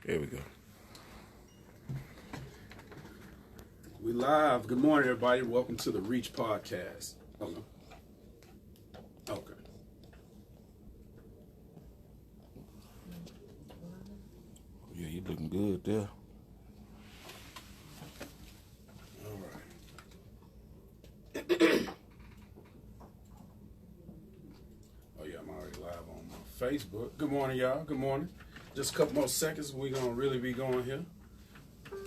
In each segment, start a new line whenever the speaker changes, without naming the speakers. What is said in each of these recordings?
There we go.
We live. Good morning, everybody. Welcome to the Reach Podcast. Oh, no. Okay.
Yeah, you looking good there.
All right. Oh, yeah, I'm already live on my Facebook. Good morning, y'all. Good morning. Just a couple more seconds. We're going to really be going here.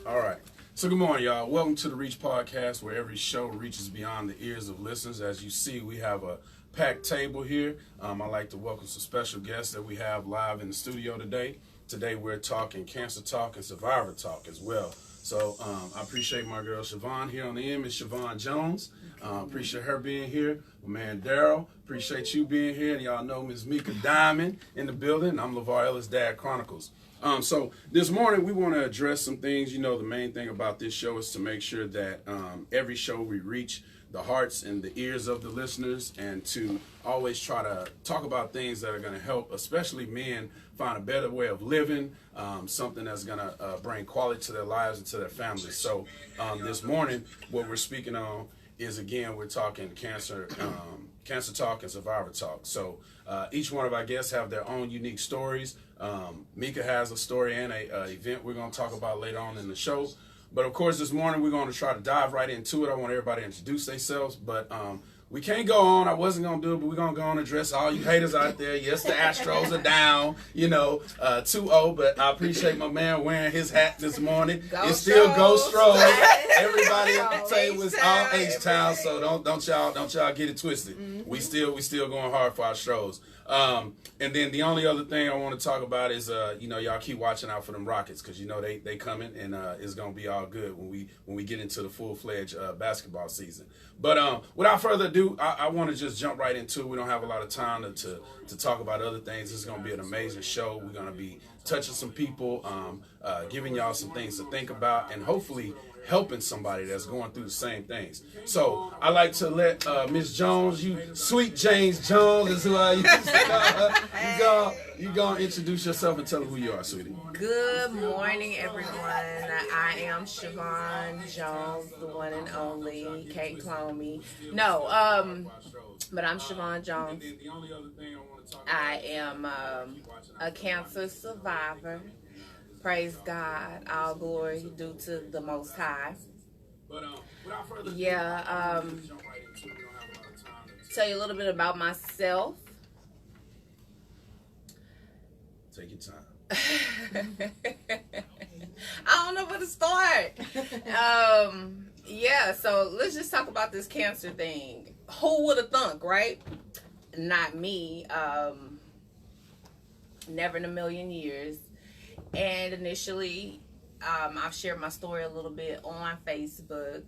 All right. So good morning, y'all. Welcome to the Reach Podcast, where every show reaches beyond the ears of listeners. As you see, we have a packed table here. I'd like to welcome some special guests that we have live in the studio today. Today we're talking cancer talk and survivor talk as well. So I appreciate my girl Chivon here on the end, Miss Chivon Jones. Appreciate her being here. My man Darrell, appreciate you being here. And y'all know Miss Meka Diamond in the building. I'm LeVar Ellis, Dad Chronicles. So this morning we want to address some things. You know, the main thing about this show is to make sure that every show we reach the hearts and the ears of the listeners, and to always try to talk about things that are going to help, especially men, find a better way of living, something that's going to bring quality to their lives and to their families. So this morning, what we're speaking on is, again, we're talking cancer talk and survivor talk. So each one of our guests have their own unique stories. Meka has a story and a event we're going to talk about later on in the show. But of course, this morning we're going to try to dive right into it. I want everybody to introduce themselves, but we can't go on. I wasn't going to do it, but we're going to go on and address all you haters out there. Yes, the Astros are down, 2-0, but I appreciate my man wearing his hat this morning. It's still Go Stros. Everybody at the table is all H-Town, so don't y'all get it twisted. Mm-hmm. We still going hard for our Stros. And then the only other thing I want to talk about is, y'all keep watching out for them Rockets, because they coming, and it's gonna be all good when we get into the full-fledged basketball season. But without further ado, I want to just jump right into it. We don't have a lot of time to talk about other things. This is gonna be an amazing show. We're gonna be touching some people, giving y'all some things to think about, and hopefully helping somebody that's going through the same things. So I like to let Miss Jones, you sweet James Jones is who I used to call her. You gonna introduce yourself and tell them who you are, sweetie.
Good morning, everyone. I am Chivon Jones, the one and only. Can't clone me. No, but I'm Chivon Jones. I am a cancer survivor. Praise God. All glory due to the Most High. Yeah. Tell you a little bit about myself.
Take your time.
I don't know where to start. So let's just talk about this cancer thing. Who would have thunk, right? Not me. Never in a million years. And initially, I've shared my story a little bit on Facebook.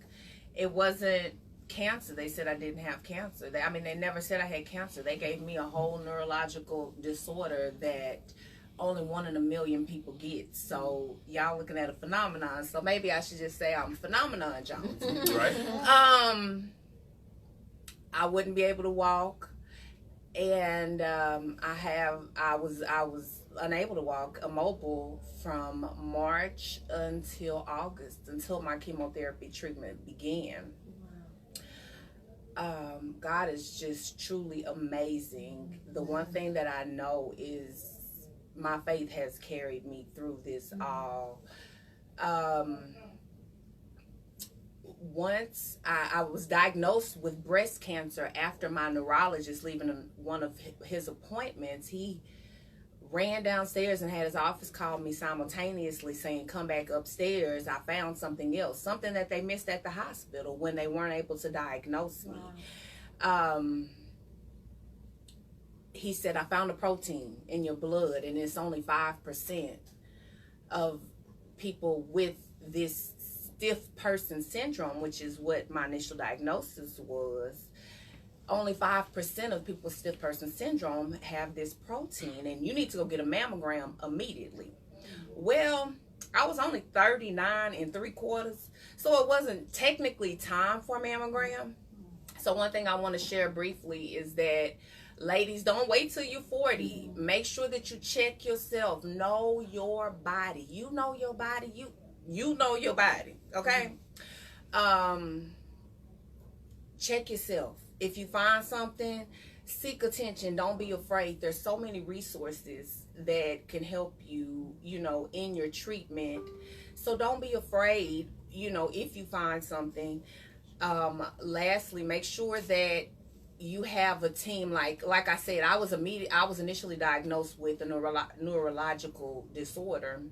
It wasn't cancer. They said I didn't have cancer. They never said I had cancer. They gave me a whole neurological disorder that only 1 in a million people get. So y'all looking at a phenomenon. So maybe I should just say I'm Phenomenon Jones.
Right.
I wouldn't be able to walk, and I was unable to walk, immobile from March until August, until my chemotherapy treatment began. God is just truly amazing. The one thing that I know is my faith has carried me through this all. Once I was diagnosed with breast cancer after my neurologist leaving one of his appointments, he ran downstairs and had his office call me simultaneously saying, come back upstairs. I found something else, something that they missed at the hospital when they weren't able to diagnose me. Wow. He said, I found a protein in your blood, and it's only 5% of people with this stiff person syndrome, which is what my initial diagnosis was. Only 5% of people with stiff person syndrome have this protein, and you need to go get a mammogram immediately. Well, I was only 39 3/4, so it wasn't technically time for a mammogram. So one thing I want to share briefly is that Ladies, don't wait till you're 40. Make sure that you check yourself. Know your body. You know your body. You know your body. Okay? Check yourself. If you find something, seek attention. Don't be afraid. There's so many resources that can help you, in your treatment. So don't be afraid, if you find something. Lastly, make sure that you have a team. Like I said, I was initially diagnosed with a neurological disorder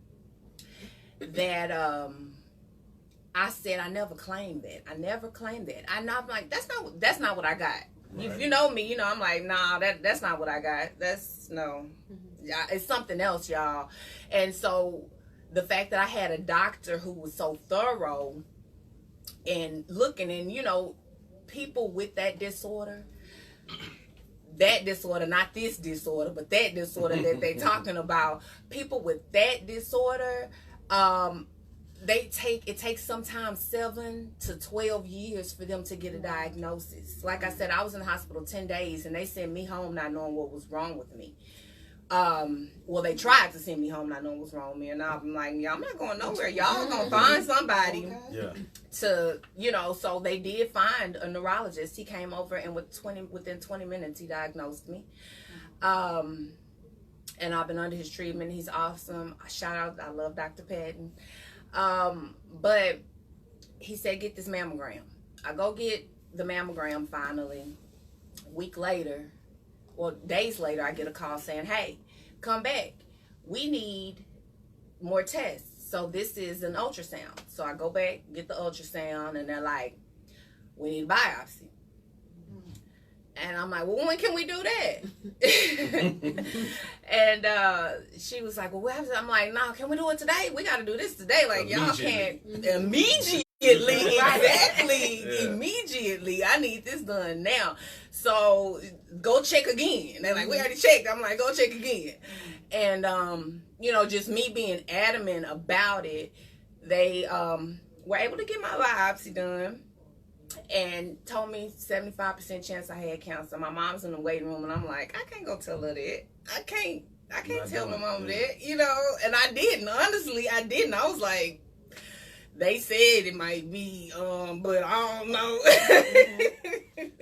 that I said I never claimed that. I'm like, that's not what I got. Right. If you know me, I'm like, nah, that's not what I got. It's something else, y'all. And so the fact that I had a doctor who was so thorough and looking, and people with that disorder, not this disorder, but that disorder that they're talking about, people with that disorder, it takes sometimes 7 to 12 years for them to get a diagnosis. Like I said, I was in the hospital 10 days and they sent me home not knowing what was wrong with me. They tried to send me home not knowing what was wrong with me, and I'm like, yeah, I'm not going nowhere. Y'all gonna find somebody to, so they did find a neurologist. He came over and within 20 minutes he diagnosed me. And I've been under his treatment. He's awesome. Shout out, I love Dr. Patton. But he said, get this mammogram. I go get the mammogram finally. A week later, days later, I get a call saying, hey, come back. We need more tests. So this is an ultrasound. So I go back, get the ultrasound, and they're like, we need a biopsy. And I'm like, well, when can we do that? And she was like, well, what happens? I'm like, no, can we do it today? We got to do this today. Like, y'all can't immediately. Exactly. Yeah. Immediately. I need this done now. So go check again. They're like, we already checked. I'm like, go check again. And, just me being adamant about it, they were able to get my biopsy done. And told me 75% chance I had cancer. My mom's in the waiting room, and I'm like, I can't go tell her that. I can't tell my mom that, And I didn't. Honestly, I didn't. I was like, they said it might be, but I don't know.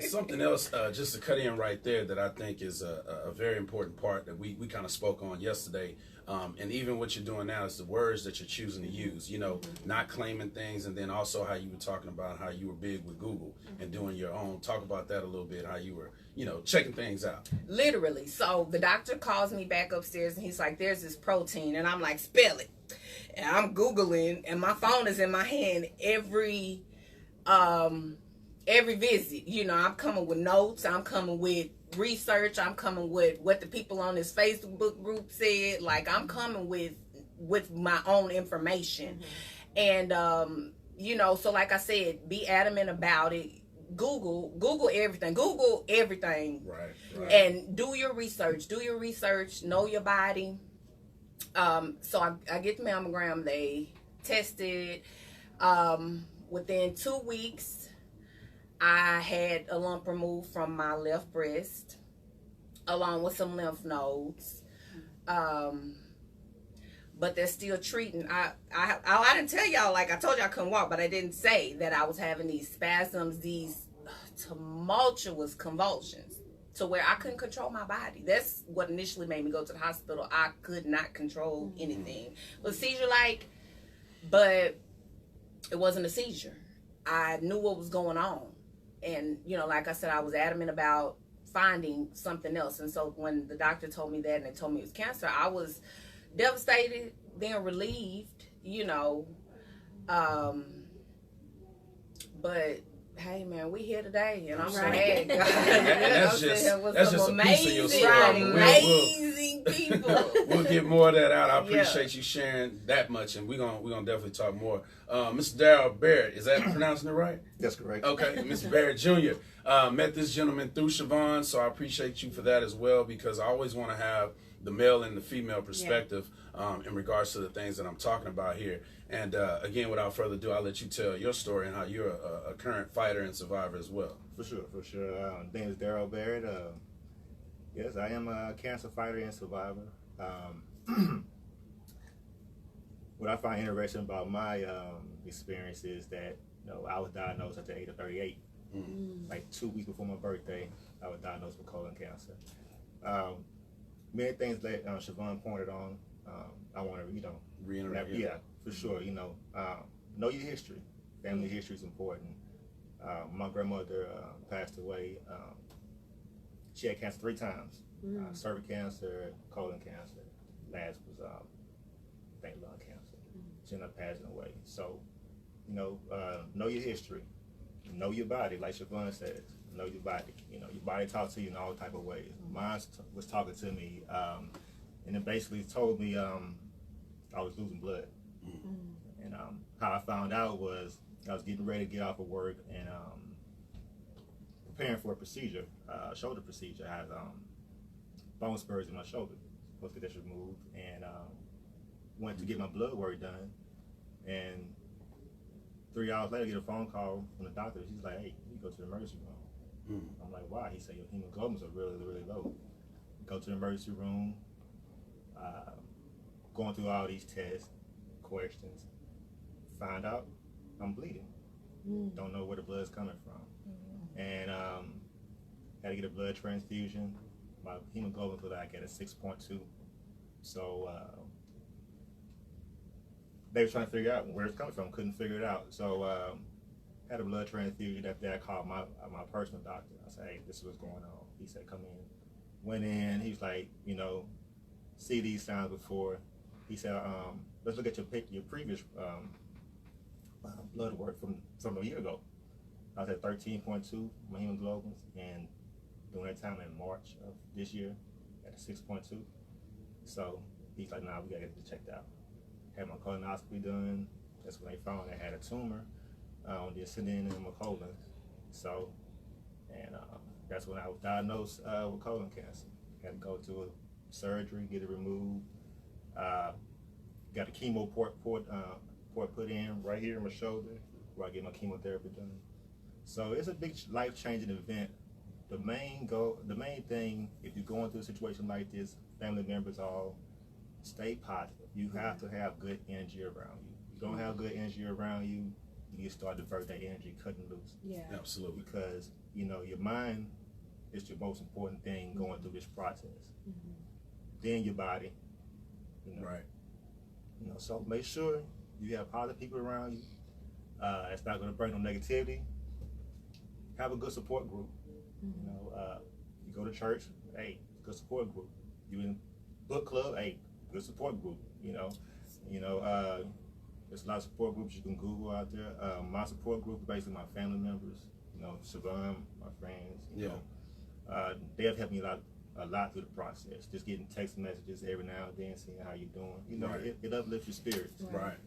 Something else, just to cut in right there, that I think is a very important part that we kind of spoke on yesterday. And even what you're doing now is the words that you're choosing to use, not claiming things, and then also how you were talking about how you were big with Google and doing your own. Talk about that a little bit, how you were, checking things out.
Literally. So the doctor calls me back upstairs and he's like, there's this protein. And I'm like, spell it. And I'm Googling, and my phone is in my hand every visit. I'm coming with notes. I'm coming with research. I'm coming with what the people on this Facebook group said. Like, I'm coming with my own information. And so like I said, be adamant about it. Google everything. Right. And do your research. Know your body. So I get the mammogram. They tested. Within 2 weeks, I had a lump removed from my left breast, along with some lymph nodes. But they're still treating. I didn't tell y'all, like I told you I couldn't walk, but I didn't say that I was having these spasms, these tumultuous convulsions, to where I couldn't control my body. That's what initially made me go to the hospital. I could not control anything. It was seizure-like, but it wasn't a seizure. I knew what was going on. And, like I said, I was adamant about finding something else. And so when the doctor told me that and they told me it was cancer, I was devastated, then relieved, but hey, man, we here today, and I'm glad.
That's just a piece of your story.
Amazing people.
We'll get more of that out. I appreciate you sharing that much, and we're gonna definitely talk more. Mr. Darrell Barrett, is that pronouncing it right?
That's correct.
Okay, Mr. Barrett Jr. Met this gentleman through Chivon, so I appreciate you for that as well, because I always want to have the male and the female perspective in regards to the things that I'm talking about here. And again, without further ado, I'll let you tell your story and how you're a current fighter and survivor as well.
For sure. My name is Darrell Barrett. Yes, I am a cancer fighter and survivor. What I find interesting about my experience is that I was diagnosed at the age of 38. Like 2 weeks before my birthday, I was diagnosed with colon cancer. Many things that Chivon pointed on, I want to
reiterate.
Yeah, for sure. Know your history. Family history is important. My grandmother passed away. She had cancer 3 times: cervical cancer, colon cancer. Last was I think lung cancer. She ended up passing away. So, know your history. Know your body, like Chivon says. Know your body. Your body talks to you in all type of ways. Mine was talking to me, and it basically told me I was losing blood. And how I found out was I was getting ready to get off of work and preparing for a procedure, shoulder procedure. I had bone spurs in my shoulder, supposed to get this removed, and went to get my blood work done. And 3 hours later, I get a phone call from the doctor. She's like, "Hey, you go to the emergency room." I'm like, "Why?" He said, "Your hemoglobins are really, really low." Go to the emergency room, going through all these tests, questions, find out I'm bleeding. Don't know where the blood's coming from. And had to get a blood transfusion. My hemoglobin was like at a 6.2. So they were trying to figure out where it's coming from. Couldn't figure it out. So had a blood transfusion. After that, I called my personal doctor. I said, "Hey, this is what's going on." He said, "Come in." Went in. He was like, see these signs before. He said, "Let's look at your previous blood work from a year ago." I was at 13.2 my hemoglobins, and during that time in March of this year, at a 6.2. So he's like, "Nah, we gotta get this checked out." Had my colonoscopy done. That's when they found I had a tumor on the ascending end of my colon. So, and that's when I was diagnosed with colon cancer. Had to go to a surgery, get it removed. Got a chemo port put in right here in my shoulder where I get my chemotherapy done. So it's a big life-changing event. The main thing, if you're going through a situation like this, family members all stay positive. You have to have good energy around you. If you don't have good energy around you, you need to start divert that energy, cutting loose.
Yeah,
absolutely.
Because your mind is your most important thing going through this process. Then your body.
Right.
So make sure you have positive people around you. It's not going to bring no negativity. Have a good support group. You go to church, hey, good support group. You in book club, hey, good support group. There's a lot of support groups you can Google out there. My support group is basically my family members. Chivon, my friends. They have helped me a lot through the process. Just getting text messages every now and then, seeing how you're doing.
Right.
It uplifts your spirits.
Right.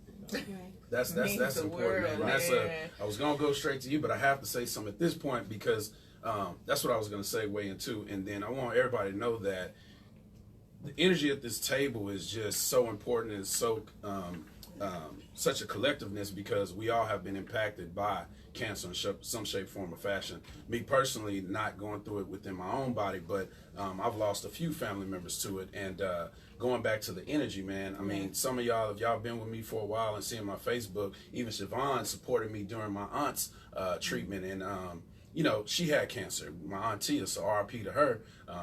That's important.
World,
I was gonna go straight to you, but I have to say something at this point because that's what I was gonna segue into, and then I want everybody to know that the energy at this table is just so important and so such a collectiveness because we all have been impacted by cancer in some shape, form, or fashion. Me personally, not going through it within my own body, but I've lost a few family members to it. And going back to the energy, man, I mean, some of y'all, if y'all been with me for a while and seeing my Facebook, even Chivon supported me during my aunt's treatment. And, she had cancer. My aunt Tia, so RIP to her,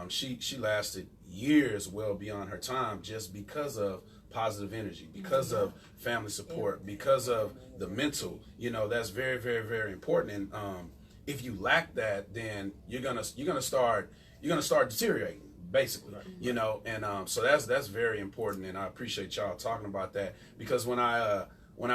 she lasted years well beyond her time just because of positive energy, because of family support, because of the mental. That's very, very, very important. And if you lack that, then you're gonna start deteriorating, basically. And so that's very important. And I appreciate y'all talking about that because when I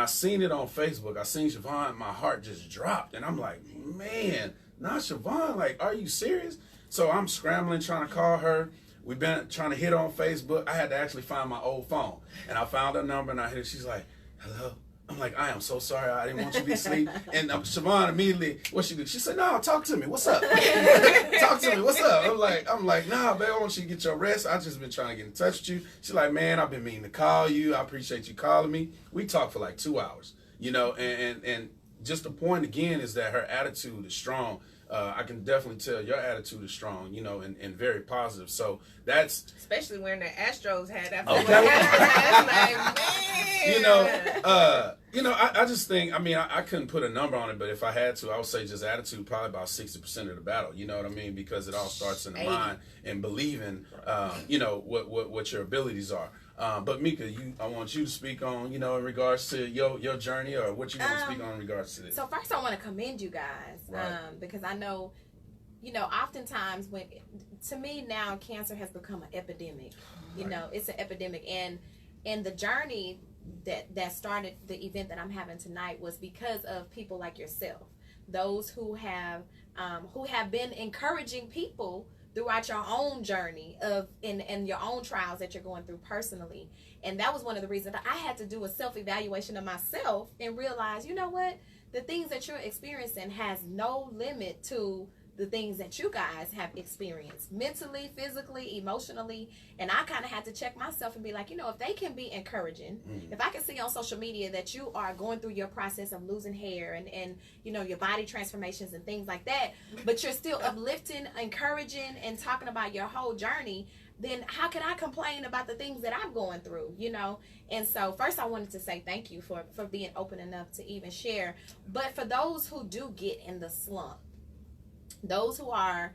seen it on Facebook, I seen Chivon, my heart just dropped, and I'm like, man, not Chivon, like, are you serious? So I'm scrambling trying to call her. We've been trying to hit on Facebook. I had to actually find my old phone. And I found her number and I hit her. She's like, "Hello." I'm like, "I am so sorry. I didn't want you to be asleep." And Chivon immediately, what she did? She said, "No, talk to me. What's up?" "Talk to me. What's up?" I'm like, "Nah, babe, I want you to get your rest. I just been trying to get in touch with you." She's like, "Man, I've been meaning to call you. I appreciate you calling me." We talked for like 2 hours, and just the point again is that her attitude is strong. I can definitely tell your attitude is strong, you know, and very positive. So that's
especially when the Astros had that.
I just think, I mean, I couldn't put a number on it, but if I had to, I would say just attitude, probably about 60% of the battle. You know what I mean? Because it all starts in the mind and believing, what your abilities are. But Meka, I want you to speak on, in regards to your journey, or what you want to speak on in regards to this.
So first I want to commend you guys, because I know, oftentimes to me now, cancer has become an epidemic. It's an epidemic, and the journey that started the event that I'm having tonight was because of people like yourself, those who have been encouraging people throughout your own journey and your own trials that you're going through personally. And that was one of the reasons I had to do a self-evaluation of myself and realize, you know what, the things that you're experiencing has no limit to the things that you guys have experienced mentally, physically, emotionally. And I kind of had to check myself and be like, if they can be encouraging, if I can see on social media that you are going through your process of losing hair and your body transformations and things like that, but you're still uplifting, encouraging, and talking about your whole journey, then how can I complain about the things that I'm going through, And so first I wanted to say thank you for being open enough to even share. But for those who do get in the slump, those who are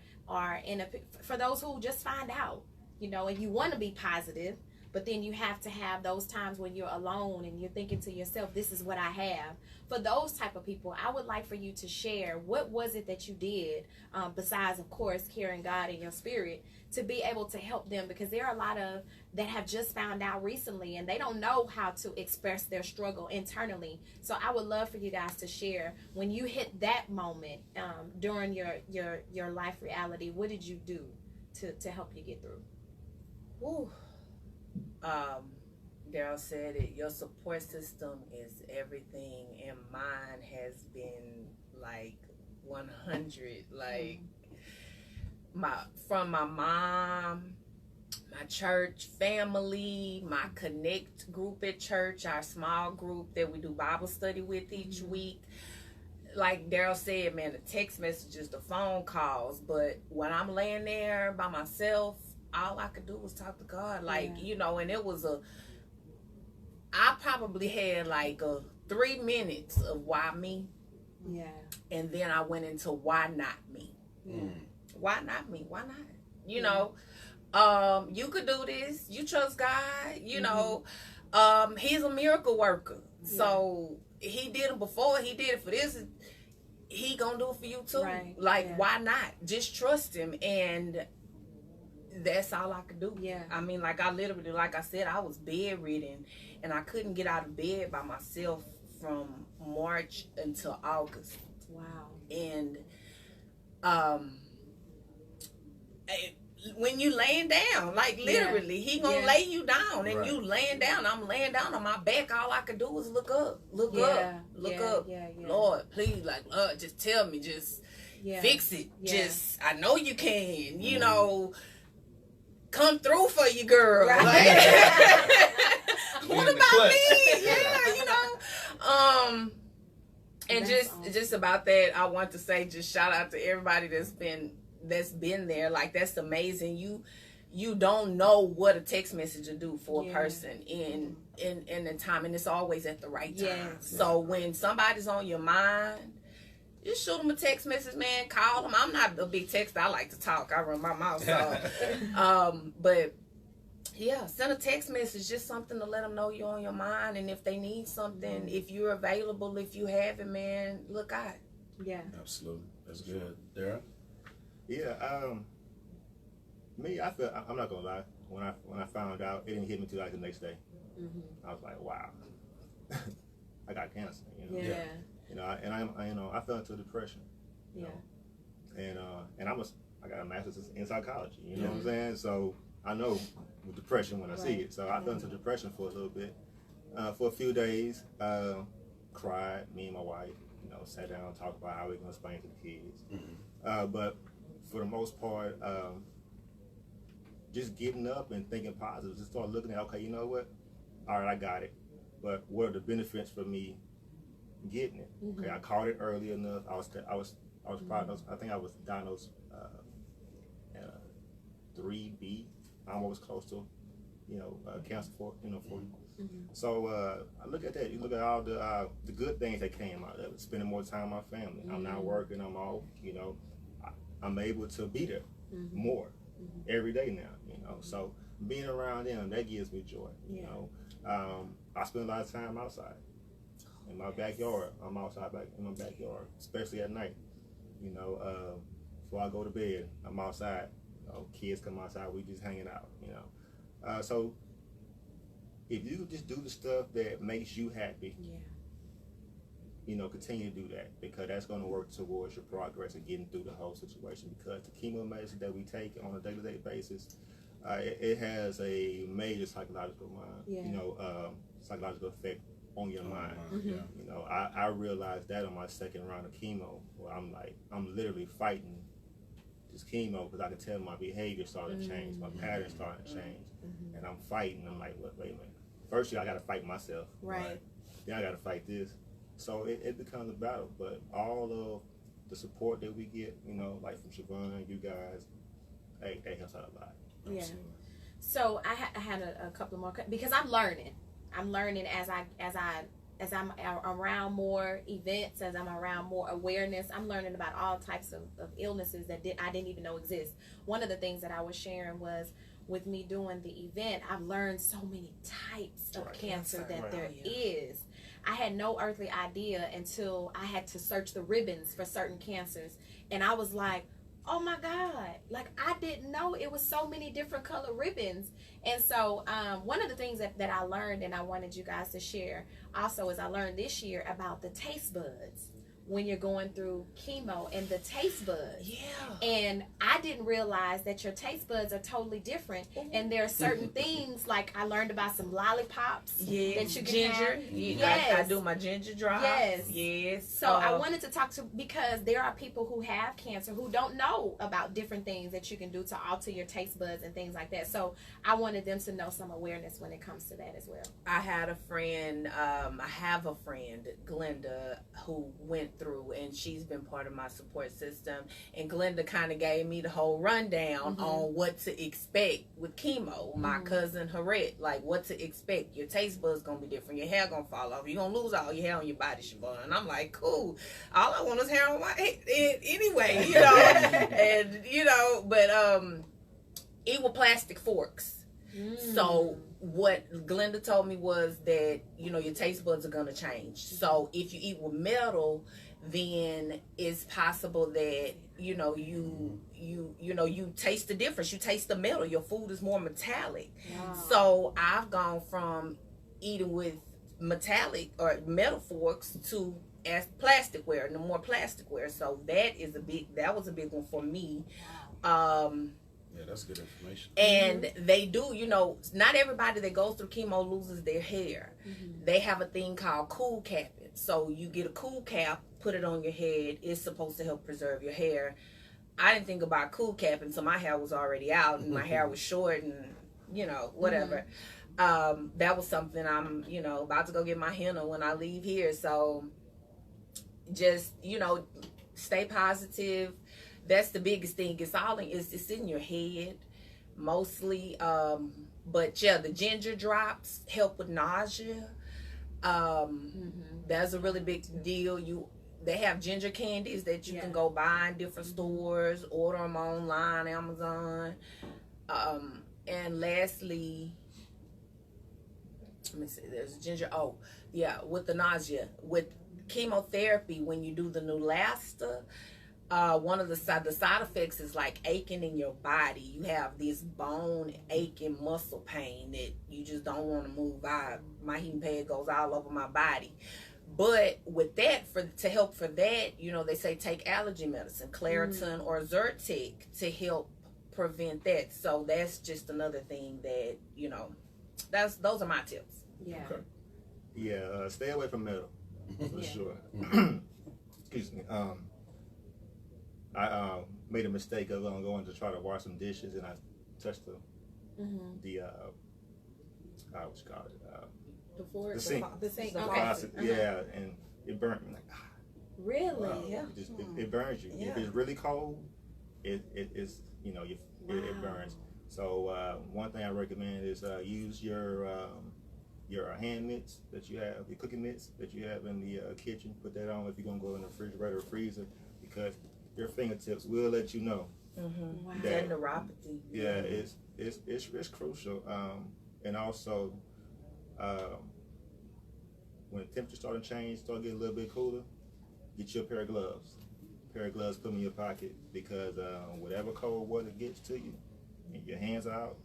for those who just find out, and you want to be positive, but then you have to have those times when you're alone and you're thinking to yourself, this is what I have. For those type of people, I would like for you to share, what was it that you did, besides, of course, carrying God in your spirit, to be able to help them, because there are a lot of that have just found out recently and they don't know how to express their struggle internally. So I would love for you guys to share, when you hit that moment during your life reality, what did you do to help you get through?
Woo. Darrell said it, your support system is everything, and mine has been like 100, like from my mom, my church family, my connect group at church, our small group that we do Bible study with each week. Like Darrell said, man, the text messages, the phone calls, but when I'm laying there by myself, all I could do was talk to God, and it was I probably had like 3 minutes of why me, and then I went into why not me. Why not me? Why not? You could do this. You trust God. He's a miracle worker. So he did it before. He did it for this. He gonna do it for you too. Right. Why not? Just trust him. And that's all I could do. I mean, I literally, like I said, I was bedridden and I couldn't get out of bed by myself from March until August.
Wow.
And when you laying down, literally, he gonna lay you down, and you laying down. I'm laying down on my back. All I could do was look up, look up. Lord, please, Lord, just tell me, just fix it. Just, I know you can. Come through for you, girl. Right. What about me? And just about that, I want to say, just shout out to everybody that's been there. That's amazing. You don't know what a text message will do for a person in the time, and it's always at the right time. So when somebody's on your mind, just shoot them a text message, man. Call them. I'm not a big texter. I like to talk. I run my mouth. So, but yeah, send a text message, just something to let them know you're on your mind, and if they need something, if you're available, if you have it, man, look out.
Yeah,
absolutely. That's good. Darrell?
Yeah, me, I'm not gonna lie. When I found out, it didn't hit me till the next day. I was like, wow, I got cancer. I fell into depression. And I got a master's in psychology. You know what I'm saying? So I know with depression when I see it. So I fell into depression for a little bit, for a few days. Cried. Me and my wife, sat down and talked about how we're gonna explain to the kids. But for the most part, just getting up and thinking positive. Just start looking at, okay, you know what? All right, I got it. But what are the benefits for me getting it? Okay, I caught it early enough. I was I was diagnosed. I think I was diagnosed 3B. I almost close to, cancer for you. So I look at that. You look at all the good things that came out of it. Spending more time with my family. I'm not working. I'm off. I'm able to be there more every day now. So being around them, that gives me joy. I spend a lot of time outside in my backyard. I'm outside back in my backyard, especially at night. Before I go to bed, I'm outside. Kids come outside. We just hanging out. So if you just do the stuff that makes you happy, continue to do that, because that's going to work towards your progress and getting through the whole situation. Because the chemo medicine that we take on a day-to-day basis, it has a major psychological psychological effect on your mind. I realized that on my second round of chemo, where I'm literally fighting this chemo because I could tell my behavior started to change, my patterns started to change, and I'm fighting. I'm like, wait a minute. First, I got to fight myself. Right. Then I got to fight this. So it becomes a battle. But all of the support that we get, like from Chivon, you guys, that helps out a lot.
Yeah. So I had a couple more, because I'm learning. I'm learning as I'm around more events, as I'm around more awareness. I'm learning about all types of illnesses that I didn't even know exist. One of the things that I was sharing was, with me doing the event, I've learned so many types of cancer that there is. I had no earthly idea until I had to search the ribbons for certain cancers. And I was like, oh my God, I didn't know it was so many different color ribbons. And so one of the things that I learned, and I wanted you guys to share also, is I learned this year about the taste buds when you're going through chemo, and the taste buds. And I didn't realize that your taste buds are totally different. And there are certain things, like I learned about some lollipops that you can have.
I do my ginger drops. Yes.
So I wanted to talk to, because there are people who have cancer who don't know about different things that you can do to alter your taste buds and things like that. So I wanted them to know some awareness when it comes to that as well.
I have a friend, Glenda, who went through, and she's been part of my support system, and Glenda kind of gave me the whole rundown on what to expect with chemo. My cousin Barrett, what to expect. Your taste buds gonna be different, your hair gonna fall off, you're gonna lose all your hair on your body, Chivon. And I'm like, cool, all I want is hair on my head anyway, and but eat with plastic forks. So what Glenda told me was that your taste buds are gonna change. So if you eat with metal, then it's possible that you taste the difference. You taste the metal. Your food is more metallic. So I've gone from eating with metallic or metal forks to as plasticware, no more plasticware. So that was a big one for me.
Yeah, that's good information.
And they do, not everybody that goes through chemo loses their hair. They have a thing called cool capping. So you get a cool cap, put it on your head. It's supposed to help preserve your hair. I didn't think about cool capping, so my hair was already out, and my hair was short, and whatever. That was something I'm about to go get my henna when I leave here. So just stay positive. That's the biggest thing. It's in your head mostly. But yeah, the ginger drops help with nausea. That's a really big deal. They have ginger candies that you can go buy in different stores, order them online, Amazon. And lastly, let me see, there's ginger. Oh, yeah, with the nausea. With chemotherapy, when you do the Neulasta, one of the side effects is like aching in your body. You have this bone aching muscle pain that you just don't want to move. My heating pad goes all over my body. But with that, to help for that, they say take allergy medicine, Claritin or Zyrtec, to help prevent that. So that's just another thing that those are my tips.
Okay.
Yeah, stay away from metal for sure. Excuse me. I made a mistake of going to try to wash some dishes, and I touched the what you call it,
the fork,
the sink.
The sink.
The
Okay.
faucet, yeah, and it burnt me
Really?
Wow.
Yeah.
It burns you.
Yeah.
If it's really cold, it's it burns. So one thing I recommend is use your hand mitts that you have, your cooking mitts that you have in the kitchen. Put that on if you're gonna go in the refrigerator or freezer, because your fingertips will let you know.
Wow.
That-
Tendinopathy.
Yeah, it's crucial. And also, when the temperature start to change, start getting a little bit cooler, get you a pair of gloves. Put them in your pocket, because whatever cold weather gets to you, and your hands are out,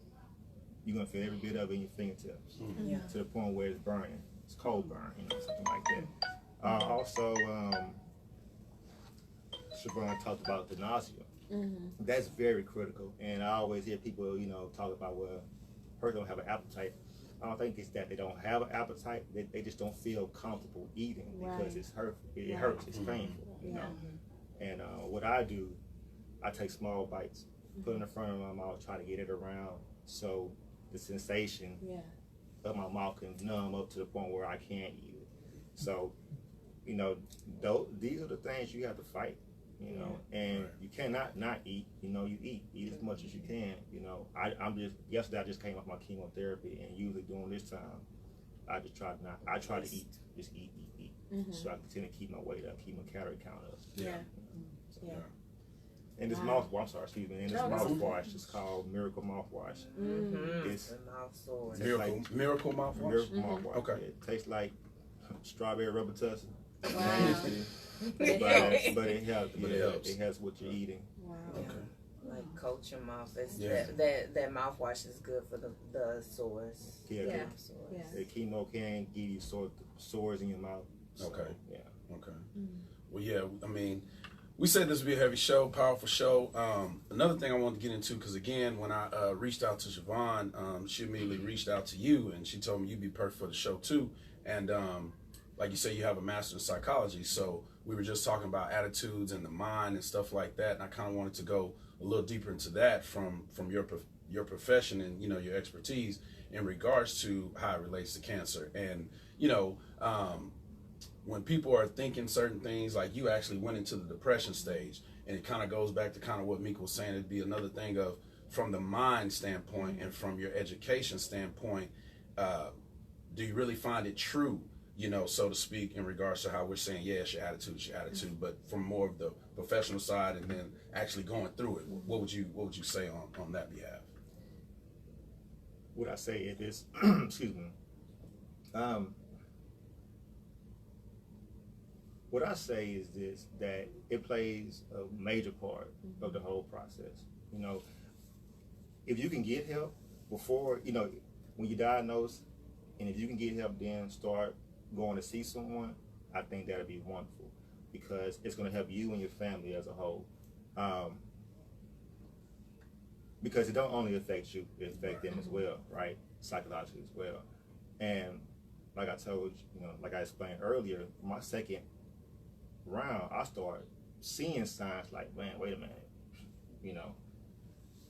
you're gonna feel every bit of it in your fingertips,
Yeah.
to the point where it's burning. It's cold burn, something like that. Also, Chivon talked about the nausea. That's very critical, and I always hear people, talk about, well, person don't have an appetite. I don't think it's that they don't have an appetite. They just don't feel comfortable eating because it's hurtful. It hurts. It's painful. You know. And what I do, I take small bites, put it in front of my mouth, try to get it around, so the sensation of my mouth can numb up to the point where I can't eat it. So, these are the things you have to fight. And you cannot not eat. You eat as much as you can. Yesterday I just came off my chemotherapy, and usually during this time, I try to eat, just eat, so I continue to keep my weight up, keep my calorie count up. And this mouthwash, I'm sorry, excuse me. And this mouthwash is called Miracle Mouthwash. It's
The mouth sore.
Miracle mouthwash.
Miracle Mouthwash.
Okay.
It tastes like strawberry rubber tussin.
Wow.
Nasty, but it helps.
But it helps.
It helps what you're eating.
Wow.
Okay.
Like coat your mouth. It's
Yeah.
that mouthwash is good for the sores.
Yeah.
Yeah.
Mouth sores.
Yeah.
The chemo can give you sores in your mouth. So,
Okay.
Yeah.
Okay. Well, yeah. I mean, we said this would be a heavy show, powerful show. Another thing I wanted to get into, because again, when I reached out to Chivon, she immediately reached out to you, and she told me you'd be perfect for the show too. And like you say, you have a master's in psychology, so we were just talking about attitudes and the mind and stuff like that. And I kind of wanted to go a little deeper into that from your profession and your expertise in regards to how it relates to cancer. And when people are thinking certain things, like you actually went into the depression stage, and it kind of goes back to kind of what Meka was saying. It'd be another thing of, from the mind standpoint and from your education standpoint, do you really find it true, so to speak, in regards to how we're saying, yeah, it's your attitude, but from more of the professional side and then actually going through it, what would you say on that behalf?
What I say is this, excuse me. What I say is this, that it plays a major part of the whole process. If you can get help before, when you diagnose, and if you can get help, then start going to see someone, I think that'd be wonderful, because it's going to help you and your family as a whole. Because it don't only affect you, it affects them as well, right? Psychologically as well. And like I told you, like I explained earlier, my second round, I started seeing signs like, man, wait a minute,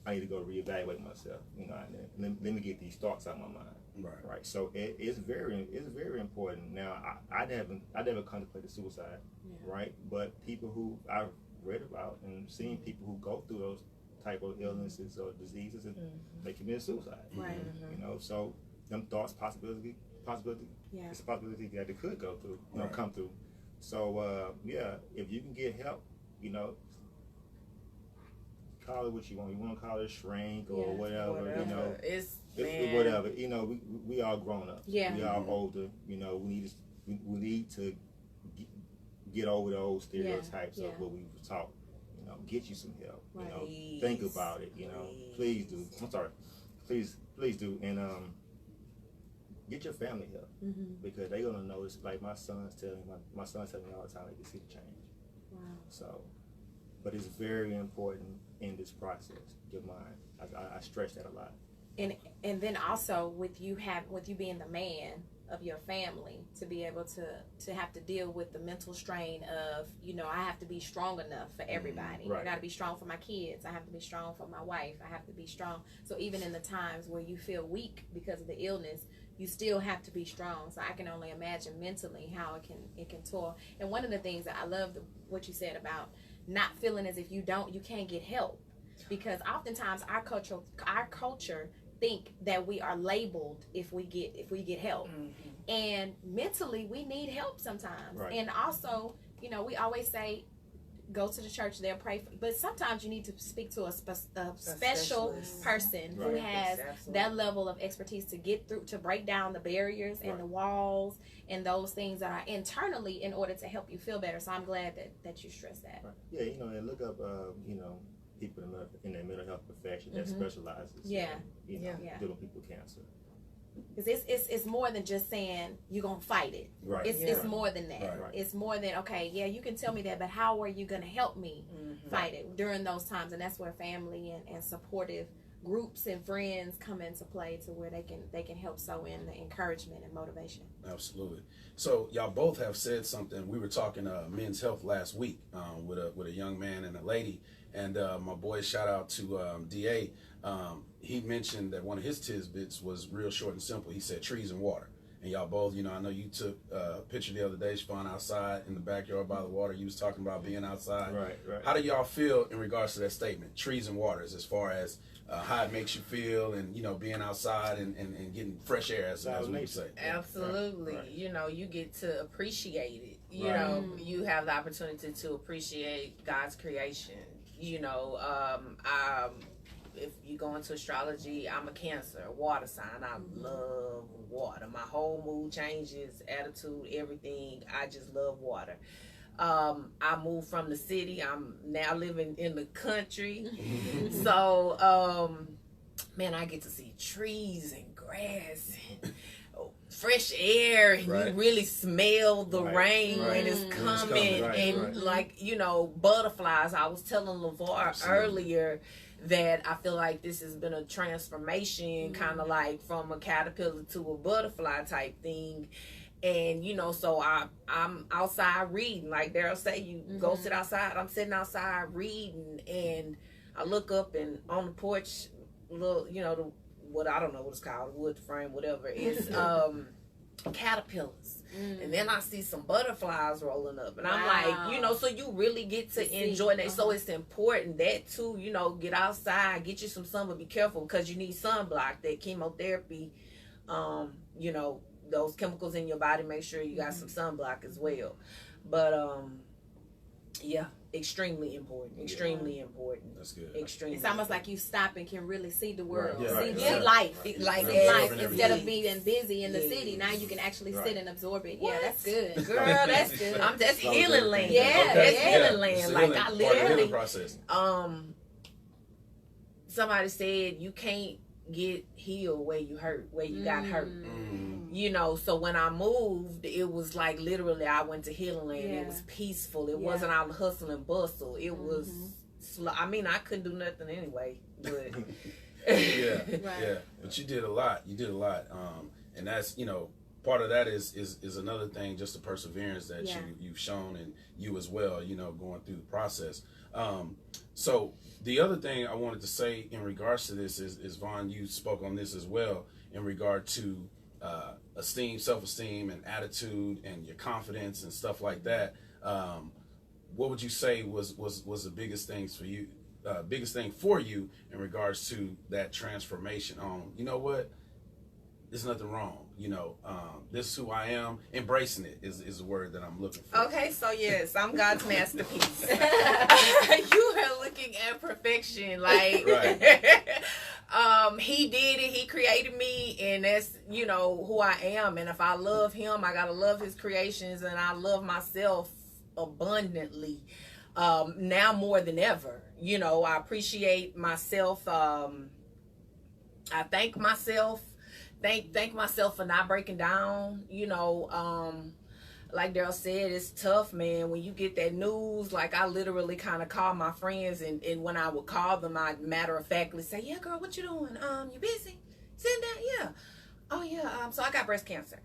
I need to go reevaluate myself, and let me get these thoughts out of my mind. Right. So it's very important. Now, I never contemplated suicide, right? But people who I've read about and seen people who go through those type of illnesses or diseases, and they commit suicide.
Right.
So them thoughts, possibility, it's a possibility that they could go through, come through. So if you can get help, call it what you want. You want to call it shrink or whatever.
It's
whatever. We all grown up.
Yeah.
We all older. We need to get over the old stereotypes of what we were taught. Get you some help.
Right.
Think about it. Please do. I'm sorry. Please do. And get your family help, because they're gonna notice. Like my son's telling me all the time, they can see the change.
Wow.
So, but it's very important in this process. Your mind. I stress that a lot.
And then also with you being the man of your family, to be able to have to deal with the mental strain of, I have to be strong enough for everybody.
Right.
I got to be strong for my kids. I have to be strong for my wife. I have to be strong. So even in the times where you feel weak because of the illness, you still have to be strong. So I can only imagine mentally how it can toil. And one of the things that I love what you said about not feeling as if you can't get help, because oftentimes our culture think that we are labeled if we get help. And mentally we need help sometimes.
Right.
And also, we always say go to the church, they'll pray for, but sometimes you need to speak to a special person who has that level of expertise to get through, to break down the barriers and the walls and those things that are internally in order to help you feel better. So I'm glad that you stress that.
Right. Yeah, and look up people in the mental health profession that specializes in dealing with people with cancer.
Because it's more than just saying you're gonna fight it.
Right.
It's more than that.
Right.
It's more than, okay, yeah, you can tell me that, but how are you gonna help me fight it during those times? And that's where family and supportive groups and friends come into play, to where they can help sow in the encouragement and motivation.
Absolutely. So y'all both have said something. We were talking men's health last week with a young man and a lady, and my boy, shout out to DA. He mentioned that one of his tidbits was real short and simple. He said trees and water. And y'all both, I know you took a picture the other day, Chivon, outside in the backyard by the water. You was talking about being outside.
Right.
How do y'all feel in regards to that statement, trees and waters, as far as how it makes you feel, and being outside and getting fresh air, as we would say?
Absolutely.
Right.
You get to appreciate it. You have the opportunity to appreciate God's creation. If you go into astrology, I'm a Cancer, water sign. I love water. My whole mood changes, attitude, everything. I just love water. I moved from the city. I'm now living in the country. So, man, I get to see trees and grass and fresh air, and you really smell the rain when it's coming. And butterflies. I was telling LeVar earlier that I feel like this has been a transformation, kind of like from a caterpillar to a butterfly type thing. And so I'm outside reading, like Darrell say, you go sit outside. I'm sitting outside reading, and I look up, and on the porch, little what I don't know what it's called, wood frame, whatever, it's caterpillars. And then I see some butterflies rolling up, and I'm like, so you really get to enjoy that. So it's important that too, get outside, get you some sun, but be careful, because you need sunblock. That chemotherapy, those chemicals in your body, make sure you got some sunblock as well. But extremely important. Important.
That's good.
Extremely. It's almost like you stop and can really see the world,
see
life,
life
instead of being busy in the city. Now you can actually sit and absorb it. Yeah, that's good, girl. That's good.
That's healing land.
Yeah,
that's healing land. Like I literally,
process.
Somebody said you can't get healed where you hurt, where you got hurt. So when I moved, it was like literally I went to healing land. It was peaceful. It wasn't all the hustle and bustle. It was slow. I mean, I couldn't do nothing anyway, but
but you did a lot. And that's part of that is another thing, just the perseverance that you've shown, and you as well, going through the process. So the other thing I wanted to say in regards to this is Vaughn, you spoke on this as well, in regard to esteem, self-esteem, and attitude, and your confidence and stuff like that. What would you say was the biggest things for you, biggest thing for you in regards to that transformation? You know what? There's nothing wrong. This is who I am. Embracing it is the word that I'm looking for.
Okay, so yes, I'm God's masterpiece. You are looking at perfection, like He did it. He created me, and that's who I am. And if I love Him, I gotta love His creations, and I love myself abundantly. Now more than ever, I appreciate myself. I thank myself. Thank myself for not breaking down. Like Darrell said, it's tough, man. When you get that news, like I literally kind of call my friends, and when I would call them, I'd matter of factly say, "Yeah, girl, what you doing? You busy? Sitting down? Yeah. Oh yeah. So I got breast cancer,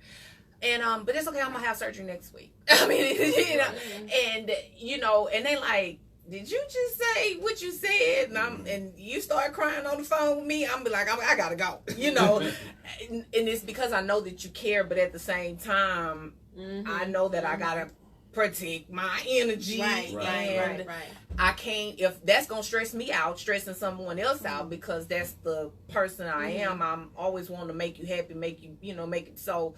and but it's okay. I'm gonna have surgery next week. I mean, and and they like, did you just say what you said? And you start crying on the phone with me. I'm be like, I gotta go, and it's because I know that you care, but at the same time, I know that I gotta protect my energy, and I can't, if that's gonna stress me out, stressing someone else out, because that's the person I am. I'm always wanting to make you happy, make you, make it so,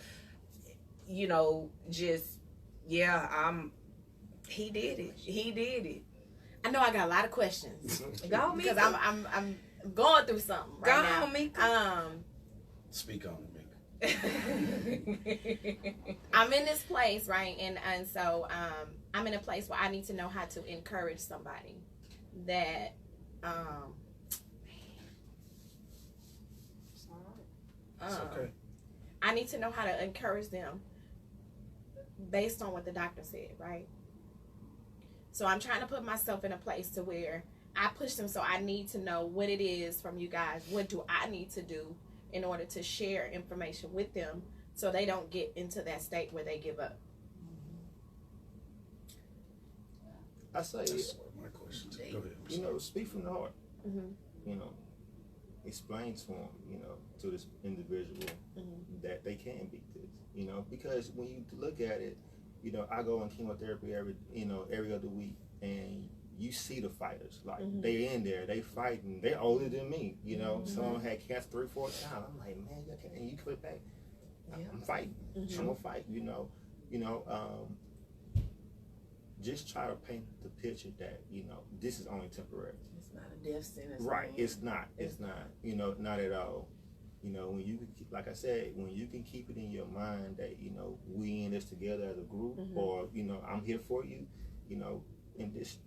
just, he did it.
I know I got a lot of questions.
Go,
because
Meka.
I'm going through something right now.
Go, Meka.
Speak on it, Meka.
I'm in this place, right? And so I'm in a place where I need to know how to encourage somebody that
It's okay.
I need to know how to encourage them based on what the doctor said, right? So I'm trying to put myself in a place to where I push them, so I need to know what it is from you guys. What do I need to do in order to share information with them so they don't get into that state where they give up?
I say,
That's my question. Go ahead.
speak from the heart. Explain to them, to this individual that they can beat this, because when you look at it, I go on chemotherapy every other week, and you see the fighters, like they in there, they fighting, they're older than me, some of them had cancer 3-4 times. I'm like, man, and you quit back. I'm fighting. I'm gonna fight, just try to paint the picture that, this is only temporary.
It's not a death sentence.
Right. It's not, not at all. When you, like I said, when you can keep it in your mind that, we in this together as a group, or, I'm here for you, and just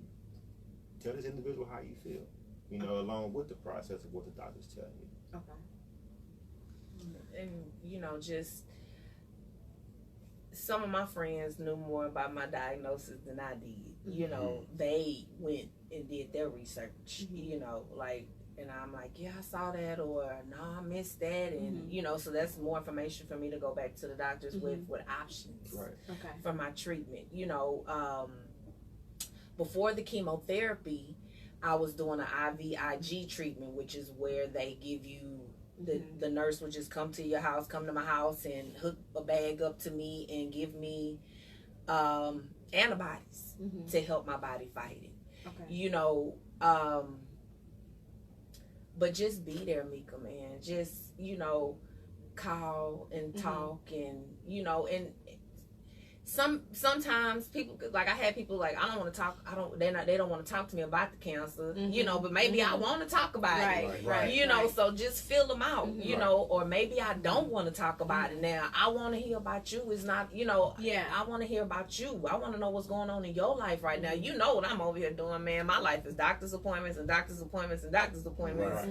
tell this individual how you feel, along with the process of what the doctors tell you.
Okay. And, just some of my friends knew more about my diagnosis than I did. They went and did their research, and I'm like, yeah, I saw that, or no, I missed that. And, so that's more information for me to go back to the doctors with options for my treatment. Before the chemotherapy, I was doing an IVIG treatment, which is where they give you, the nurse would just come to my house and hook a bag up to me and give me antibodies to help my body fight it. Okay. But just be there, Meka, man. Just, call and talk, and, and sometimes people, like, I had people like, I don't want to talk, they don't want to talk to me about the cancer, but maybe I want to talk about it. Right. So just fill them out, or maybe I don't want to talk about it now. I want to hear about you. It's not, I want to hear about you. I want to know what's going on in your life right now. You know what I'm over here doing, man. My life is doctor's appointments and doctor's appointments and doctor's appointments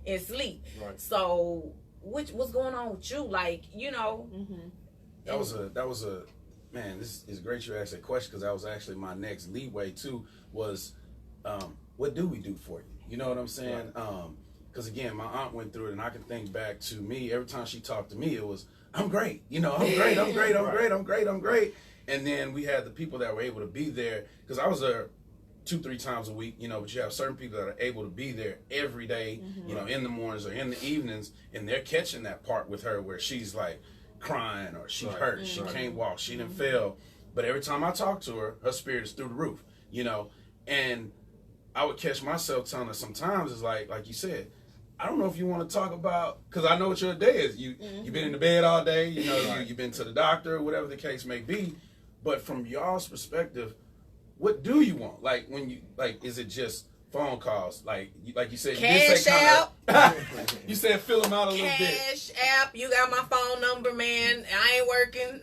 and sleep. Right. So what's going on with you? Like,
That was a man, this is great you asked that question, because that was actually my next leeway too, was what do we do for you? You know what I'm saying? Because again, my aunt went through it, and I can think back to me, every time she talked to me, it was, I'm great. I'm great. And then we had the people that were able to be there, because I was there 2-3 times a week, but you have certain people that are able to be there every day, in the mornings or in the evenings, and they're catching that part with her where she's like, crying, or she hurt, she can't walk, she didn't fail, but every time I talk to her, her spirit is through the roof, and I would catch myself telling her sometimes, it's like you said, I don't know if you want to talk about, because I know what your day is, you've been in the bed all day, you've been to the doctor, whatever the case may be, but from y'all's perspective, what do you want? Like, when you, like, is it just phone calls, like you said,
Cash App.
You said fill them out a little bit.
Cash App. You got my phone number, man. I ain't working.